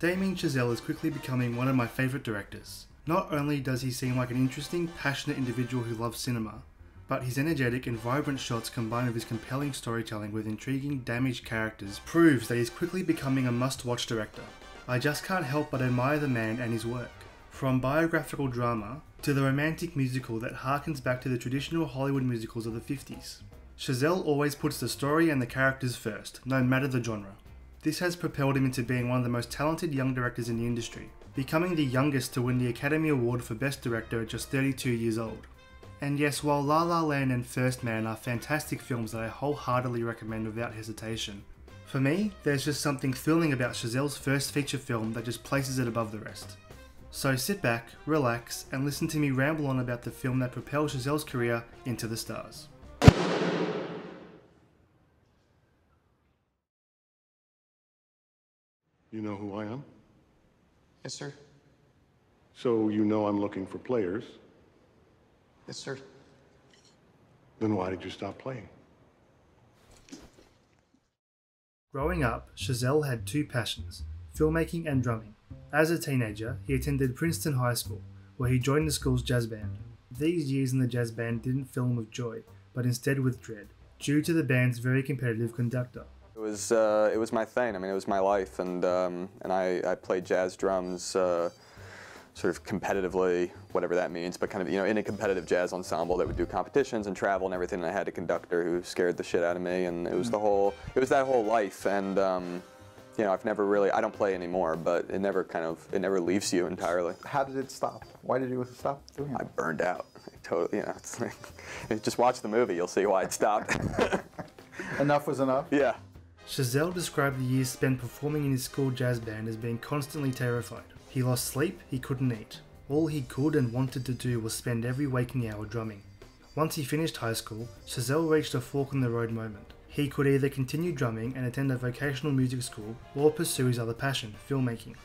Damien Chazelle is quickly becoming one of my favourite directors. Not only does he seem like an interesting, passionate individual who loves cinema, but his energetic and vibrant shots combined with his compelling storytelling with intriguing, damaged characters proves that he's quickly becoming a must-watch director. I just can't help but admire the man and his work. From biographical drama to the romantic musical that harkens back to the traditional Hollywood musicals of the 50s. Chazelle always puts the story and the characters first, no matter the genre. This has propelled him into being one of the most talented young directors in the industry, becoming the youngest to win the Academy Award for Best Director at just 32 years old. And yes, while La La Land and First Man are fantastic films that I wholeheartedly recommend without hesitation, for me, there's just something thrilling about Chazelle's first feature film that just places it above the rest. So sit back, relax, and listen to me ramble on about the film that propelled Chazelle's career into the stars. You know who I am? Yes, sir. So you know I'm looking for players? Yes, sir. Then why did you stop playing? Growing up, Chazelle had two passions, filmmaking and drumming. As a teenager, he attended Princeton High School, where he joined the school's jazz band. These years in the jazz band didn't fill him with joy, but instead with dread, due to the band's very competitive conductor. It was my thing. I mean, it was my life, and I played jazz drums sort of competitively, whatever that means, but kind of, in a competitive jazz ensemble that would do competitions and travel and everything. And I had a conductor who scared the shit out of me, and it was that whole life. And I've never really, I don't play anymore, but it never leaves you entirely. How did it stop? Why did you stop doing it? I burned out. Totally, it's like, just watch the movie, you'll see why it stopped. Enough was enough? Yeah. Chazelle described the years spent performing in his school jazz band as being constantly terrified. He lost sleep, he couldn't eat. All he could and wanted to do was spend every waking hour drumming. Once he finished high school, Chazelle reached a fork in the road moment. He could either continue drumming and attend a vocational music school or pursue his other passion, filmmaking.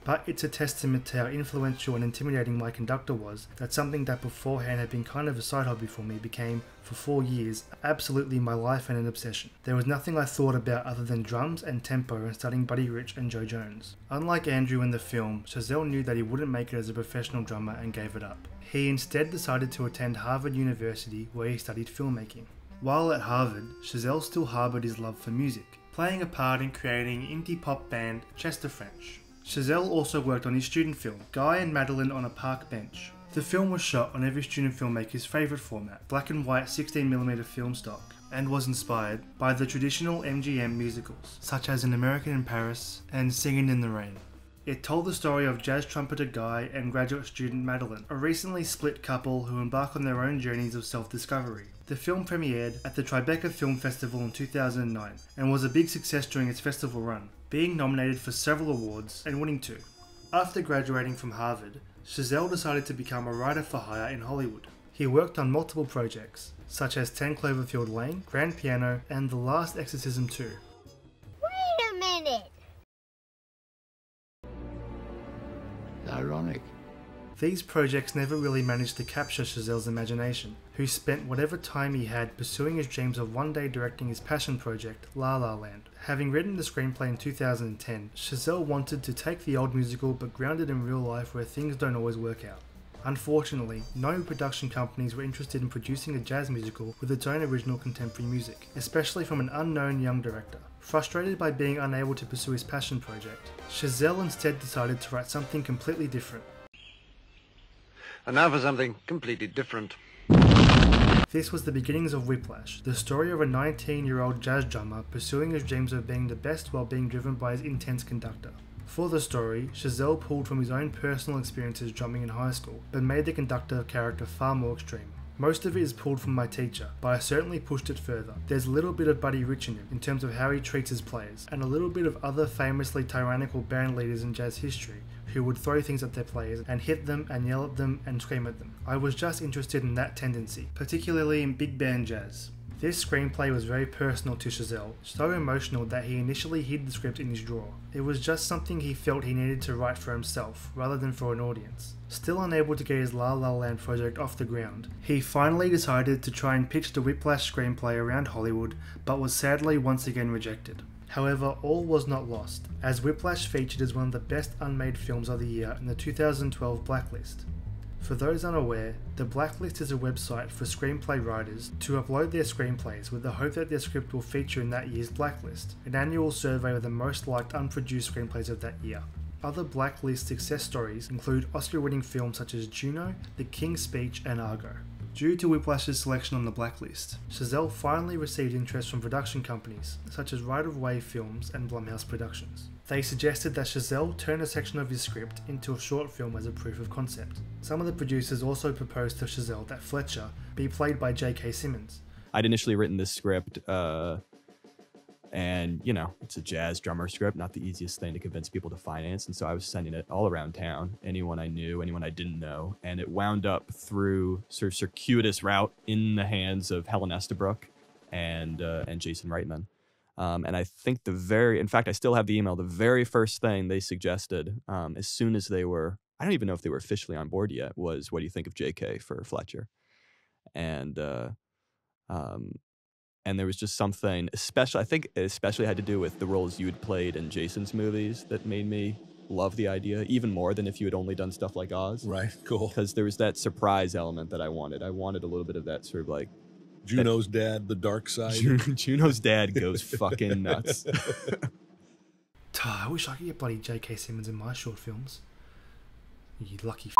But it's a testament to how influential and intimidating my conductor was that something that beforehand had been kind of a side hobby for me became, for 4 years, absolutely my life and an obsession. There was nothing I thought about other than drums and tempo and studying Buddy Rich and Joe Jones. Unlike Andrew in the film, Chazelle knew that he wouldn't make it as a professional drummer and gave it up. He instead decided to attend Harvard University, where he studied filmmaking. While at Harvard, Chazelle still harbored his love for music, playing a part in creating indie pop band Chester French. Chazelle also worked on his student film, Guy and Madeline on a Park Bench. The film was shot on every student filmmaker's favourite format, black and white 16mm film stock, and was inspired by the traditional MGM musicals, such as An American in Paris and Singin' in the Rain. It told the story of jazz trumpeter Guy and graduate student Madeline, a recently split couple who embark on their own journeys of self-discovery. The film premiered at the Tribeca Film Festival in 2009 and was a big success during its festival run, being nominated for several awards and winning 2. After graduating from Harvard, Chazelle decided to become a writer for hire in Hollywood. He worked on multiple projects, such as 10 Cloverfield Lane, Grand Piano, and The Last Exorcism 2. Wait a minute! Ironic. These projects never really managed to capture Chazelle's imagination, who spent whatever time he had pursuing his dreams of one day directing his passion project, La La Land. Having written the screenplay in 2010, Chazelle wanted to take the old musical but ground it in real life where things don't always work out. Unfortunately, no production companies were interested in producing a jazz musical with its own original contemporary music, especially from an unknown young director. Frustrated by being unable to pursue his passion project, Chazelle instead decided to write something completely different. And now for something completely different. This was the beginnings of Whiplash, the story of a 19-year-old jazz drummer pursuing his dreams of being the best while being driven by his intense conductor. For the story, Chazelle pulled from his own personal experiences drumming in high school, but made the conductor character far more extreme. Most of it is pulled from my teacher, but I certainly pushed it further. There's a little bit of Buddy Rich in him, in terms of how he treats his players, and a little bit of other famously tyrannical band leaders in jazz history, who would throw things at their players and hit them and yell at them and scream at them. I was just interested in that tendency, particularly in big band jazz. This screenplay was very personal to Chazelle, so emotional that he initially hid the script in his drawer. It was just something he felt he needed to write for himself, rather than for an audience. Still unable to get his La La Land project off the ground, he finally decided to try and pitch the Whiplash screenplay around Hollywood, but was sadly once again rejected. However, all was not lost, as Whiplash featured as one of the best unmade films of the year in the 2012 Blacklist. For those unaware, the Blacklist is a website for screenplay writers to upload their screenplays with the hope that their script will feature in that year's Blacklist, an annual survey of the most liked unproduced screenplays of that year. Other Blacklist success stories include Oscar-winning films such as Juno, The King's Speech, and Argo. Due to Whiplash's selection on the Blacklist, Chazelle finally received interest from production companies such as Right of Way Films and Blumhouse Productions. They suggested that Chazelle turn a section of his script into a short film as a proof of concept. Some of the producers also proposed to Chazelle that Fletcher be played by J.K. Simmons. I'd initially written this script, and, you know, it's a jazz drummer script, not the easiest thing to convince people to finance. And so I was sending it all around town, anyone I knew, anyone I didn't know. And it wound up through sort of circuitous route in the hands of Helen Estabrook and Jason Reitman. And I think in fact, I still have the email. The very first thing they suggested, as soon as they were, I don't even know if they were officially on board yet, was, what do you think of JK for Fletcher? And there was just something, I think it especially had to do with the roles you had played in Jason's movies that made me love the idea, even more than if you had only done stuff like Oz. Right, cool. Because there was that surprise element that I wanted. I wanted a little bit of that sort of like... Juno's dad, the dark side. Juno's dad goes fucking nuts. I wish I could get bloody J.K. Simmons in my short films. You lucky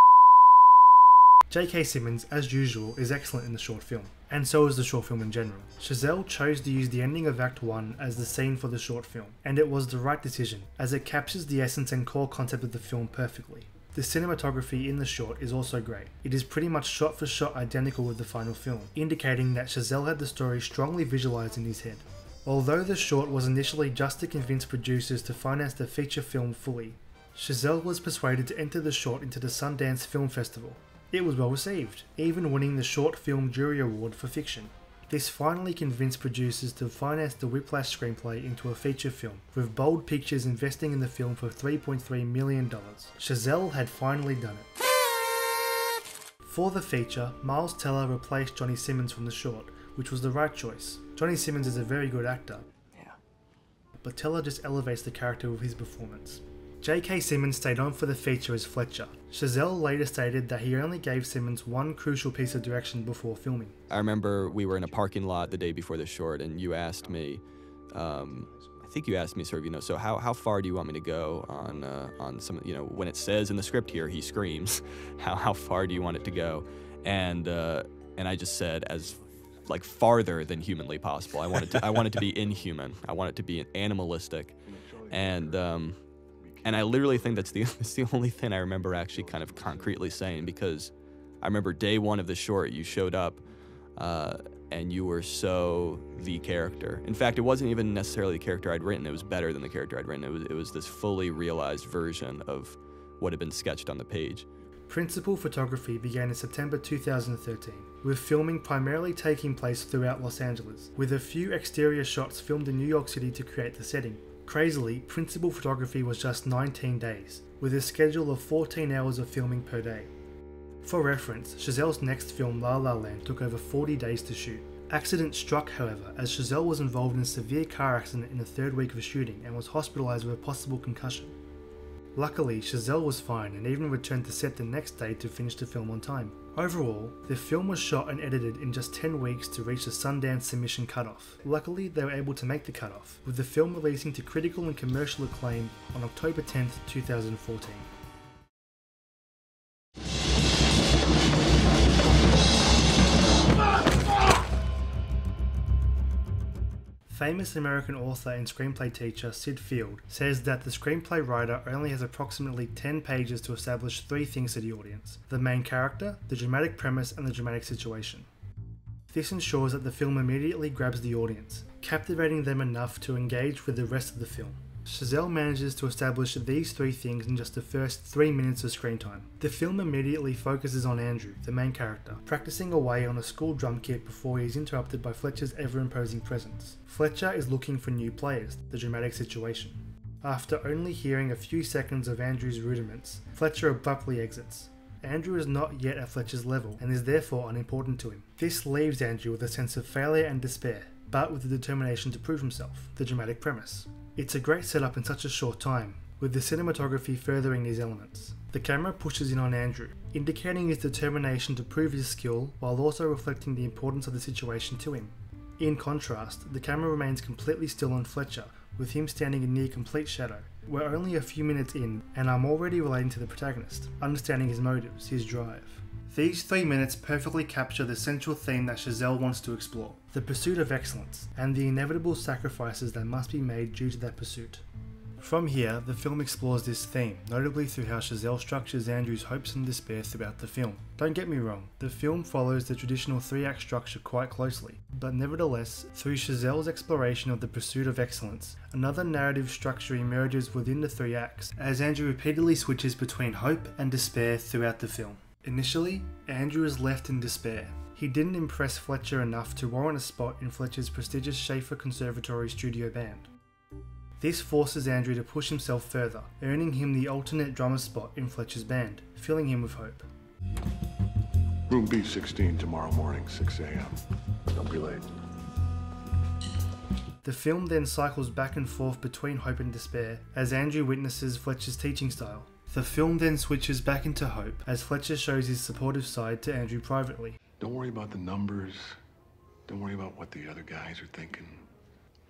J.K. Simmons, as usual, is excellent in the short film, and so is the short film in general. Chazelle chose to use the ending of Act 1 as the scene for the short film, and it was the right decision, as it captures the essence and core concept of the film perfectly. The cinematography in the short is also great. It is pretty much shot for shot identical with the final film, indicating that Chazelle had the story strongly visualized in his head. Although the short was initially just to convince producers to finance the feature film fully, Chazelle was persuaded to enter the short into the Sundance Film Festival. It was well received, even winning the Short Film Jury Award for Fiction. This finally convinced producers to finance the Whiplash screenplay into a feature film, with Bold Pictures investing in the film for $3.3 million. Chazelle had finally done it. For the feature, Miles Teller replaced Johnny Simmons from the short, which was the right choice. Johnny Simmons is a very good actor, but Teller just elevates the character with his performance. J.K. Simmons stayed on for the feature as Fletcher. Chazelle later stated that he only gave Simmons one crucial piece of direction before filming. I remember we were in a parking lot the day before the short, and you asked me, I think you asked me sort of, you know, so how far do you want me to go on some, you know, when it says in the script here, he screams, how far do you want it to go? And I just said, as like farther than humanly possible. I want it to be inhuman. I want it to be animalistic. And I literally think that's the only thing I remember actually kind of concretely saying, because I remember day one of the short, you showed up and you were so the character. In fact, it wasn't even necessarily the character I'd written. It was better than the character I'd written. It was this fully realized version of what had been sketched on the page. Principal photography began in September 2013, with filming primarily taking place throughout Los Angeles, with a few exterior shots filmed in New York City to create the setting. Crazily, principal photography was just 19 days, with a schedule of 14 hours of filming per day. For reference, Chazelle's next film La La Land took over 40 days to shoot. Accident struck, however, as Chazelle was involved in a severe car accident in the third week of shooting and was hospitalized with a possible concussion. Luckily, Chazelle was fine and even returned to set the next day to finish the film on time. Overall, the film was shot and edited in just 10 weeks to reach the Sundance submission cutoff. Luckily, they were able to make the cutoff, with the film releasing to critical and commercial acclaim on October 10th, 2014. Famous American author and screenplay teacher Sid Field says that the screenplay writer only has approximately 10 pages to establish three things to the audience: the main character, the dramatic premise, and the dramatic situation. This ensures that the film immediately grabs the audience, captivating them enough to engage with the rest of the film. Chazelle manages to establish these three things in just the first 3 minutes of screen time. The film immediately focuses on Andrew, the main character, practicing away on a school drum kit before he is interrupted by Fletcher's ever-imposing presence. Fletcher is looking for new players, the dramatic situation. After only hearing a few seconds of Andrew's rudiments, Fletcher abruptly exits. Andrew is not yet at Fletcher's level and is therefore unimportant to him. This leaves Andrew with a sense of failure and despair, but with the determination to prove himself, the dramatic premise. It's a great setup in such a short time, with the cinematography furthering these elements. The camera pushes in on Andrew, indicating his determination to prove his skill while also reflecting the importance of the situation to him. In contrast, the camera remains completely still on Fletcher, with him standing in near complete shadow. We're only a few minutes in, and I'm already relating to the protagonist, understanding his motives, his drive. These 3 minutes perfectly capture the central theme that Chazelle wants to explore, the pursuit of excellence, and the inevitable sacrifices that must be made due to that pursuit. From here, the film explores this theme, notably through how Chazelle structures Andrew's hopes and despair throughout the film. Don't get me wrong, the film follows the traditional 3-act structure quite closely, but nevertheless, through Chazelle's exploration of the pursuit of excellence, another narrative structure emerges within the 3 acts, as Andrew repeatedly switches between hope and despair throughout the film. Initially, Andrew is left in despair. He didn't impress Fletcher enough to warrant a spot in Fletcher's prestigious Schaefer Conservatory studio band. This forces Andrew to push himself further, earning him the alternate drummer spot in Fletcher's band, filling him with hope. Room B16 tomorrow morning, 6 a.m. Don't be late. The film then cycles back and forth between hope and despair as Andrew witnesses Fletcher's teaching style. The film then switches back into hope as Fletcher shows his supportive side to Andrew privately. Don't worry about the numbers. Don't worry about what the other guys are thinking.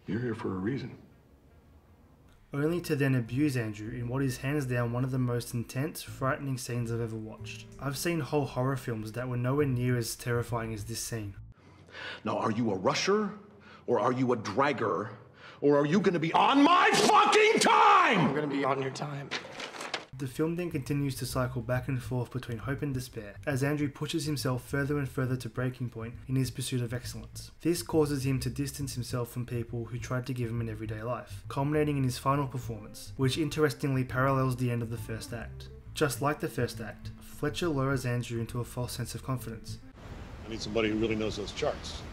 You're here for a reason. Only to then abuse Andrew in what is hands down one of the most intense, frightening scenes I've ever watched. I've seen whole horror films that were nowhere near as terrifying as this scene. Now, are you a rusher, or are you a dragger, or are you gonna be on my fucking time? I'm gonna be on your time. The film then continues to cycle back and forth between hope and despair, as Andrew pushes himself further and further to breaking point in his pursuit of excellence. This causes him to distance himself from people who tried to give him an everyday life, culminating in his final performance, which interestingly parallels the end of the first act. Just like the first act, Fletcher lures Andrew into a false sense of confidence. I need somebody who really knows those charts.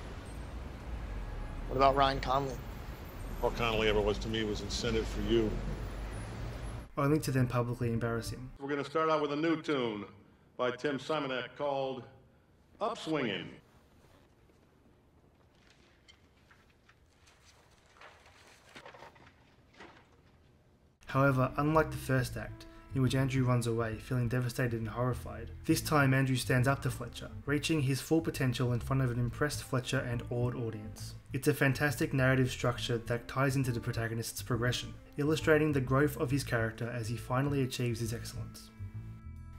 What about Ryan Conley? All Connolly ever was to me was incentive for you. Only to then publicly embarrass him. We're going to start out with a new tune by Tim Simonec called Upswinging. However, unlike the first act, in which Andrew runs away, feeling devastated and horrified, this time Andrew stands up to Fletcher, reaching his full potential in front of an impressed Fletcher and awed audience. It's a fantastic narrative structure that ties into the protagonist's progression, illustrating the growth of his character as he finally achieves his excellence.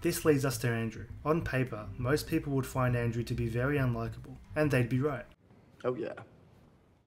This leads us to Andrew. On paper, most people would find Andrew to be very unlikable, and they'd be right. Oh yeah.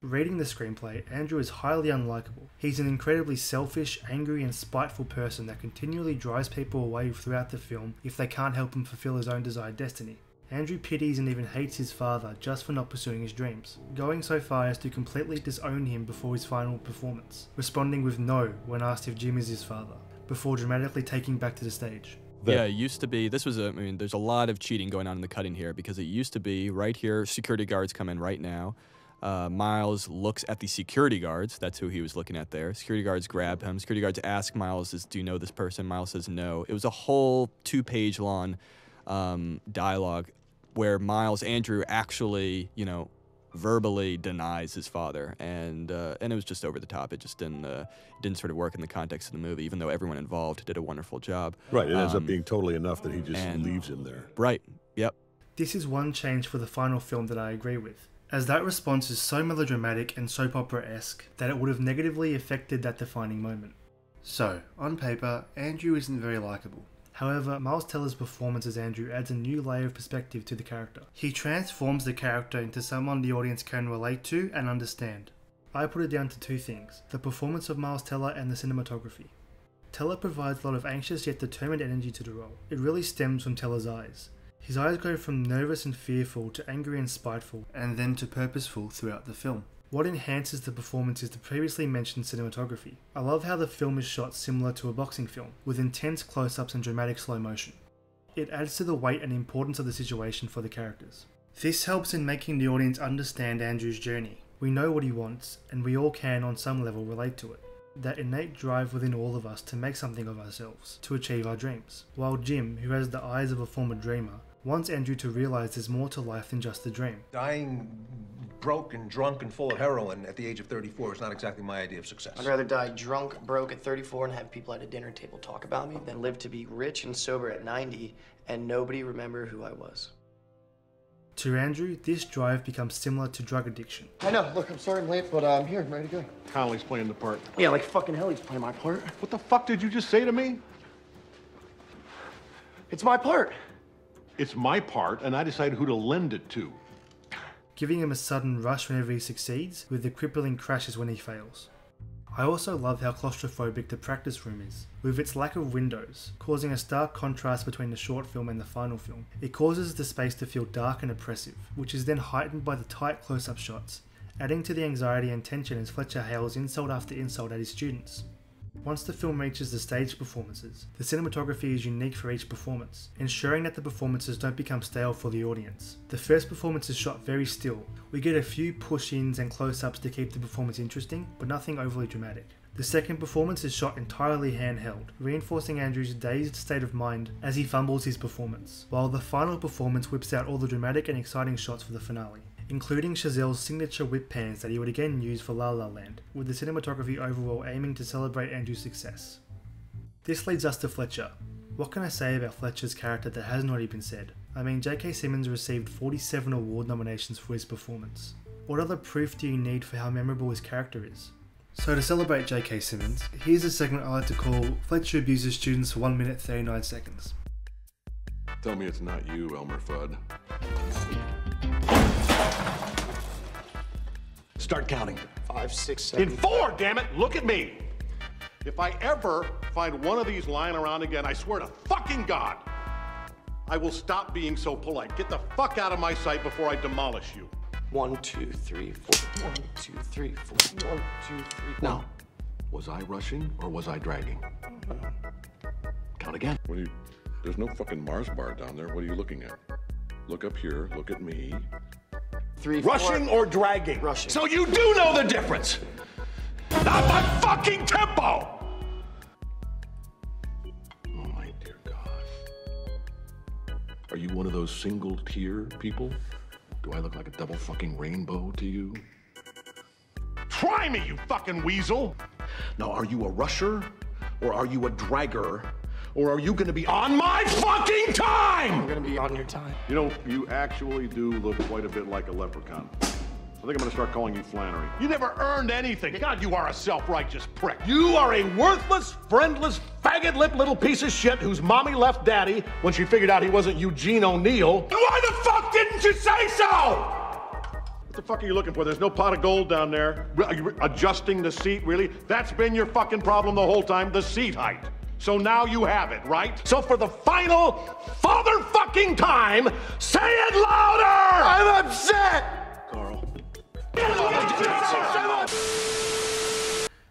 Reading the screenplay, Andrew is highly unlikable. He's an incredibly selfish, angry and spiteful person that continually drives people away throughout the film if they can't help him fulfill his own desired destiny. Andrew pities and even hates his father just for not pursuing his dreams, going so far as to completely disown him before his final performance, responding with no when asked if Jim is his father, before dramatically taking back to the stage. Yeah, it used to be, there's a lot of cheating going on in the cutting here, because it used to be right here, security guards come in right now. Miles looks at the security guards. That's who he was looking at there. Security guards grab him. Security guards ask Miles, do you know this person? Miles says no. It was a whole 2-page long dialogue where Andrew actually, verbally denies his father, and it was just over the top. It just didn't sort of work in the context of the movie, even though everyone involved did a wonderful job. Right, it ends up being totally enough that he just leaves him there. Right, yep. This is one change for the final film that I agree with, as that response is so melodramatic and soap opera-esque that it would have negatively affected that defining moment. So, on paper, Andrew isn't very likable. However, Miles Teller's performance as Andrew adds a new layer of perspective to the character. He transforms the character into someone the audience can relate to and understand. I put it down to 2 things: the performance of Miles Teller and the cinematography. Teller provides a lot of anxious yet determined energy to the role. It really stems from Teller's eyes. His eyes go from nervous and fearful to angry and spiteful, and then to purposeful throughout the film. What enhances the performance is the previously mentioned cinematography. I love how the film is shot similar to a boxing film, with intense close-ups and dramatic slow motion. It adds to the weight and importance of the situation for the characters. This helps in making the audience understand Andrew's journey. We know what he wants, and we all can on some level relate to it. That innate drive within all of us to make something of ourselves, to achieve our dreams. While Jim, who has the eyes of a former dreamer, wants Andrew to realise there's more to life than just a dream. Dying broke and drunk and full of heroin at the age of 34 is not exactly my idea of success. I'd rather die drunk, broke at 34 and have people at a dinner table talk about me than live to be rich and sober at 90 and nobody remember who I was. To Andrew, this drive becomes similar to drug addiction. I know. Look, I'm sorry I'm late, but I'm here. I'm ready to go. Connolly's playing the part. Yeah, like fucking hell he's playing my part. What the fuck did you just say to me? It's my part. It's my part, and I decided who to lend it to. Giving him a sudden rush whenever he succeeds, with the crippling crashes when he fails. I also love how claustrophobic the practice room is, with its lack of windows, causing a stark contrast between the short film and the final film. It causes the space to feel dark and oppressive, which is then heightened by the tight close-up shots, adding to the anxiety and tension as Fletcher hails insult after insult at his students. Once the film reaches the stage performances, the cinematography is unique for each performance, ensuring that the performances don't become stale for the audience. The first performance is shot very still. We get a few push-ins and close-ups to keep the performance interesting, but nothing overly dramatic. The second performance is shot entirely handheld, reinforcing Andrew's dazed state of mind as he fumbles his performance, while the final performance whips out all the dramatic and exciting shots for the finale, including Chazelle's signature whip pans that he would again use for La La Land, with the cinematography overall aiming to celebrate Andrew's success. This leads us to Fletcher. What can I say about Fletcher's character that hasn't already been said? I mean, J.K. Simmons received 47 award nominations for his performance. What other proof do you need for how memorable his character is? So to celebrate J.K. Simmons, here's a segment I like to call Fletcher abuses students for 1 minute 39 seconds. Tell me it's not you, Elmer Fudd. Start counting. 5, 6, 7. In 4, damn it! Look at me! If I ever find one of these lying around again, I swear to fucking God, I will stop being so polite. Get the fuck out of my sight before I demolish you. 1, 2, 3, 4. 1, 2, 3, 4. 1, 2, 3. Now, was I rushing or was I dragging? Count again. What are you? There's no fucking Mars bar down there. What are you looking at? Look up here. Look at me. 3, 4. Rushing or dragging? Rushing. So you do know the difference. Not my fucking tempo! Oh my dear God. Are you one of those single tier people? Do I look like a double fucking rainbow to you? Try me, you fucking weasel! Now, are you a rusher or are you a dragger? Or are you gonna be on my fucking time? I'm gonna be on your time. You know, you actually do look quite a bit like a leprechaun. I think I'm gonna start calling you Flannery. You never earned anything. God, you are a self-righteous prick. You are a worthless, friendless, faggot-lipped little piece of shit whose mommy left daddy when she figured out he wasn't Eugene O'Neill. Why the fuck didn't you say so? What the fuck are you looking for? There's no pot of gold down there. Are you adjusting the seat, really? That's been your fucking problem the whole time, the seat height. So now you have it, right? So for the final father-fucking time, say it louder! I'm upset! Carl.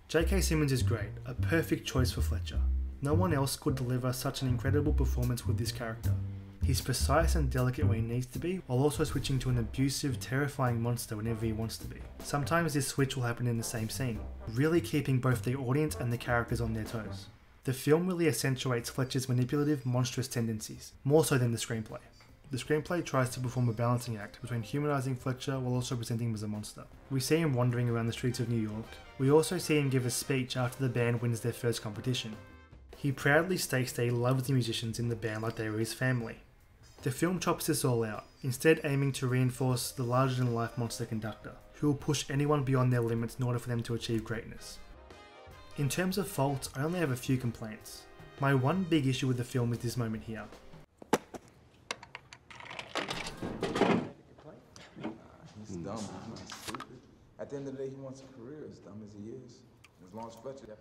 J.K. Simmons is great, a perfect choice for Fletcher. No one else could deliver such an incredible performance with this character. He's precise and delicate when he needs to be, while also switching to an abusive, terrifying monster whenever he wants to be. Sometimes this switch will happen in the same scene, really keeping both the audience and the characters on their toes. The film really accentuates Fletcher's manipulative, monstrous tendencies, more so than the screenplay. The screenplay tries to perform a balancing act between humanizing Fletcher while also presenting him as a monster. We see him wandering around the streets of New York. We also see him give a speech after the band wins their first competition. He proudly states that he loves the musicians in the band like they were his family. The film chops this all out, instead aiming to reinforce the larger-than-life monster conductor, who will push anyone beyond their limits in order for them to achieve greatness. In terms of faults, I only have a few complaints. My one big issue with the film is this moment here. He's dumb. He's not stupid. At the end of the day, he wants a career as dumb as he is. As long as Fletcher...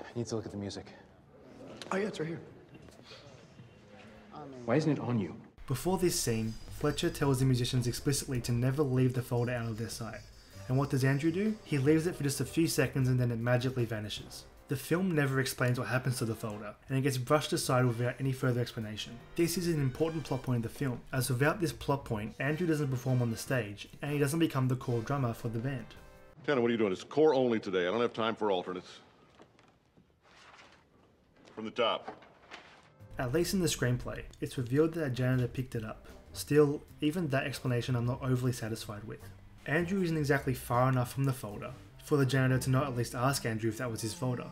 I need to look at the music. Oh yeah, it's right here. Why isn't it on you? Before this scene, Fletcher tells the musicians explicitly to never leave the folder out of their sight. And what does Andrew do? He leaves it for just a few seconds and then it magically vanishes. The film never explains what happens to the folder, and it gets brushed aside without any further explanation. This is an important plot point of the film, as without this plot point, Andrew doesn't perform on the stage, and he doesn't become the core drummer for the band. Tanner, what are you doing? It's core only today. I don't have time for alternates. From the top. At least in the screenplay, it's revealed that a janitor picked it up. Still, even that explanation I'm not overly satisfied with. Andrew isn't exactly far enough from the folder for the janitor to not at least ask Andrew if that was his folder.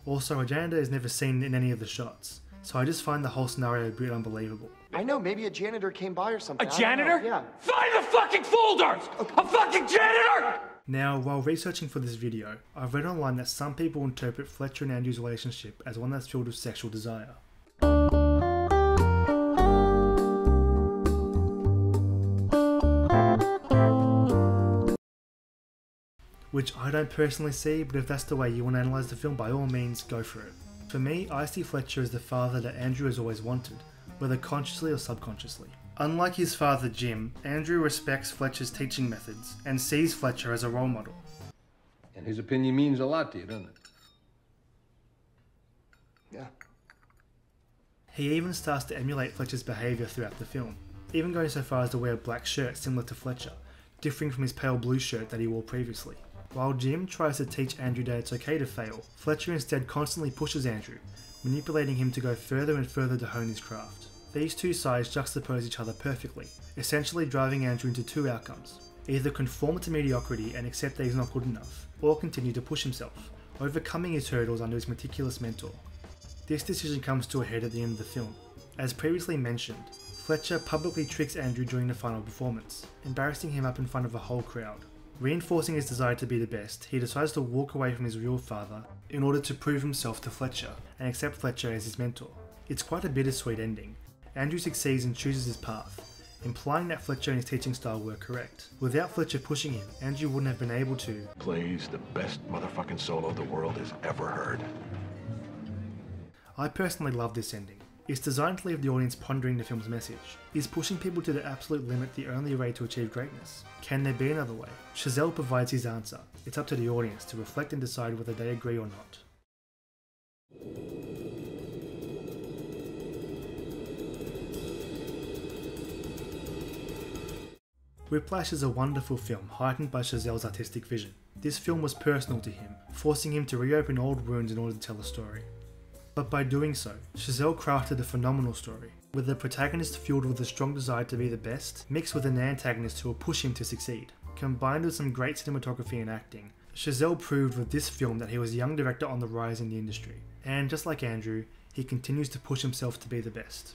Also, a janitor is never seen in any of the shots, so I just find the whole scenario a bit unbelievable. I know, maybe a janitor came by or something. A janitor? Yeah. Find the fucking folder! A fucking janitor! Now, while researching for this video, I've read online that some people interpret Fletcher and Andrew's relationship as one that's filled with sexual desire. Which I don't personally see, but if that's the way you want to analyse the film, by all means, go for it. For me, I see Fletcher as the father that Andrew has always wanted, whether consciously or subconsciously. Unlike his father Jim, Andrew respects Fletcher's teaching methods and sees Fletcher as a role model. And his opinion means a lot to you, doesn't it? Yeah. He even starts to emulate Fletcher's behaviour throughout the film, even going so far as to wear a black shirt similar to Fletcher, differing from his pale blue shirt that he wore previously. While Jim tries to teach Andrew that it's okay to fail, Fletcher instead constantly pushes Andrew, manipulating him to go further and further to hone his craft. These two sides juxtapose each other perfectly, essentially driving Andrew into two outcomes: either conform to mediocrity and accept that he's not good enough, or continue to push himself, overcoming his hurdles under his meticulous mentor. This decision comes to a head at the end of the film. As previously mentioned, Fletcher publicly tricks Andrew during the final performance, embarrassing him up in front of a whole crowd. Reinforcing his desire to be the best, he decides to walk away from his real father in order to prove himself to Fletcher and accept Fletcher as his mentor. It's quite a bittersweet ending. Andrew succeeds and chooses his path, implying that Fletcher and his teaching style were correct. Without Fletcher pushing him, Andrew wouldn't have been able to Plays the best motherfucking solo the world has ever heard. I personally love this ending. It's designed to leave the audience pondering the film's message. Is pushing people to the absolute limit the only way to achieve greatness? Can there be another way? Chazelle provides his answer. It's up to the audience to reflect and decide whether they agree or not. Whiplash is a wonderful film, heightened by Chazelle's artistic vision. This film was personal to him, forcing him to reopen old wounds in order to tell a story. But by doing so, Chazelle crafted a phenomenal story, with the protagonist fueled with a strong desire to be the best, mixed with an antagonist who will push him to succeed. Combined with some great cinematography and acting, Chazelle proved with this film that he was a young director on the rise in the industry. And just like Andrew, he continues to push himself to be the best.